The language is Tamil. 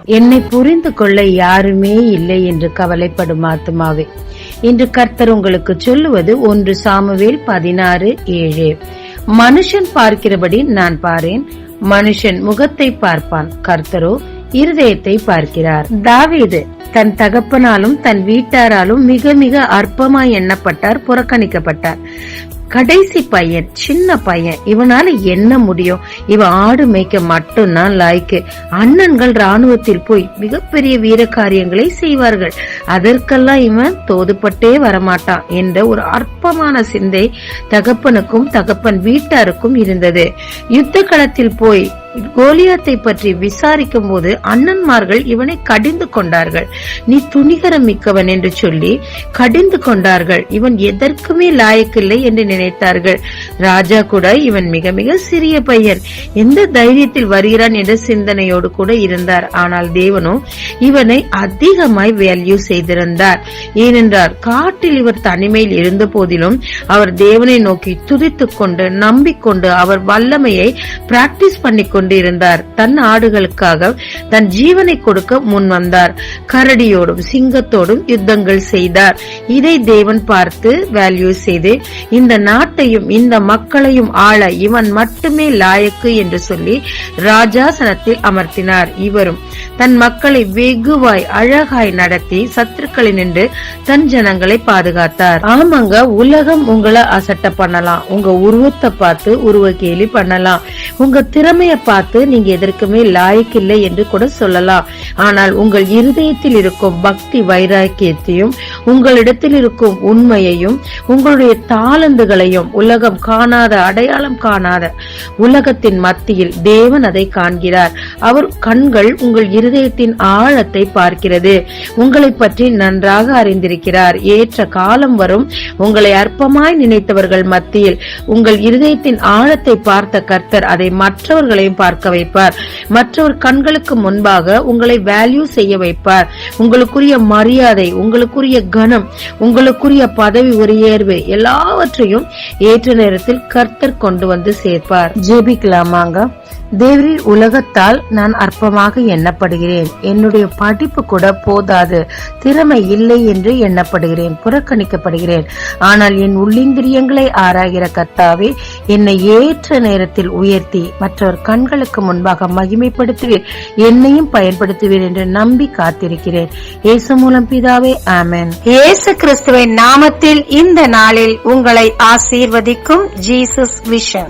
என்னை புரிந்து கொள்ள யாருமே இல்லை என்று கவலைப்படும் ஆத்துமாவே, இன்று கர்த்தர் உங்களுக்கு சொல்லுவது 1 சாமுவேல் 16:7. மனுஷன் பார்க்கிறபடி நான் பாரேன், மனுஷன் முகத்தை பார்ப்பான், கர்த்தரோ இருதயத்தை பார்க்கிறார். தாவீது தன் தகப்பனாலும் தன் வீட்டாராலும் மிக மிக அற்பமாய் எண்ணப்பட்டார், புறக்கணிக்கப்பட்டார். கடைசி பையன், சின்ன பையன், இவனால என்ன முடியும்? இவன் ஆடு மேய்க்க மட்டும்தான் லாய்க்கு. அண்ணன்கள் ராணுவத்தில் போய் மிகப்பெரிய வீர காரியங்களை செய்வார்கள், அதற்கெல்லாம் இவன் தோதுபட்டே வரமாட்டான் என்ற ஒரு அற்பமான சிந்தை தகப்பனுக்கும் தகப்பன் வீட்டாருக்கும் இருந்தது. யுத்த களத்தில் போய் கோலியாத்தை பற்றி விசாரிக்கும் போது அண்ணன்மார்கள் இவனை கடிந்து கொண்டார்கள். நீ துணிகரம் மிக்கவன் என்று சொல்லி கடிந்து கொண்டார்கள். இவன் எதற்குமே லாயக்கில்லை என்று நினைத்தார்கள். ராஜா கூட இவன் மிக மிக சிறிய பையன், எந்த தைரியத்தில் வருகிறான் என்ற சிந்தனையோடு கூட இருந்தார். ஆனால் தேவனோ இவனை அதிகமாய் வேல்யூ செய்திருந்தார். ஏனென்றால் காட்டில் இவர் தனிமையில் இருந்த போதிலும் அவர் தேவனை நோக்கி துதித்துக் கொண்டு நம்பிக்கொண்டு அவர் வல்லமையை பிராக்டிஸ் பண்ணிக்கொண்டு இருந்தார். தன் ஆடுகளுக்காக தன் ஜீவனை கொடுக்க முன் வந்தார். கரடியோடும் சிங்கத்தோடும் யுத்தங்கள் செய்தார். இதை தேவன் பார்த்து வேல்யூ செய்து இந்த நாட்டையும் இந்த மக்களையும் ஆள இவன் மட்டுமே லாயக்கு என்று சொல்லி ராஜாசனத்தில் அமர்த்தினார். இவரும் தன் மக்களை வெகுவாய் அழகாய் நடத்தி சத்துருக்களை நின்று தன் ஜனங்களை பாதுகாத்தார். ஆமாங்க, உலகம் உங்களை அசட்ட பண்ணலாம், உங்க உருவத்தை பார்த்து உருவ கேலி பண்ணலாம், உங்க திறமைய பார்த்து நீங்க எதற்குமே லாயக்கில்லை என்று கூட சொல்லலாம். ஆனால் உங்கள் இருதயத்தில் இருக்கும் பக்தி வைராக்கியத்தையும் உங்களிடத்தில் இருக்கும் உண்மையையும் உங்களுடைய தாளந்துகளையும் உலகம் காணாத, அடையாளம் காணாத உலகத்தின் மத்தியில் தேவன் அதை காண்கிறார். அவர் கண்கள் உங்கள் இருதயத்தின் ஆழத்தை பார்க்கிறது. உங்களை பற்றி நன்றாக அறிந்திருக்கிறார். ஏற்ற காலம் வரும், உங்களை அற்பமாய் நினைத்தவர்கள் மத்தியில் உங்கள் இருதயத்தின் ஆழத்தை பார்த்த கர்த்தர் அதை மற்றவர்களையும் பார்க்க வைப்பார். மற்றவர் கண்களுக்கு முன்பாக உங்களை வேல்யூ செய்ய வைப்பார். உங்களுக்குரிய மரியாதை, உங்களுக்குரிய கனம், உங்களுக்குரிய பதவி உயர்வு எல்லாவற்றையும் ஏற்ற நேரத்தில் கர்த்தர் கொண்டு வந்து சேர்ப்பார். ஜெபிக்கலாமாங்க. தேவரீர், உலகத்தால் நான் அற்பமாக எண்ணப்படுகிறேன். என்னுடைய படிப்பு கூட போதாது, திறமை இல்லை என்று எண்ணப்படுகிறேன், புறக்கணிக்கப்படுகிறேன். ஆனால் என் உள்ளிந்திரியங்களை ஆராய்கிற கர்த்தாவே, என்னை ஏற்ற நேரத்தில் உயர்த்தி மற்றவர் கண்களுக்கு முன்பாக மகிமைப்படுத்துவீர், என்னையும் பயன்படுத்துவீர் என்று நம்பி காத்திருக்கிறேன். இயேசு மூலம் பிதாவே, ஆமென். இயேசு கிறிஸ்துவின் நாமத்தில் இந்த நாளில் உங்களை ஆசீர்வதிக்கும் ஜீசஸ் விஷன்.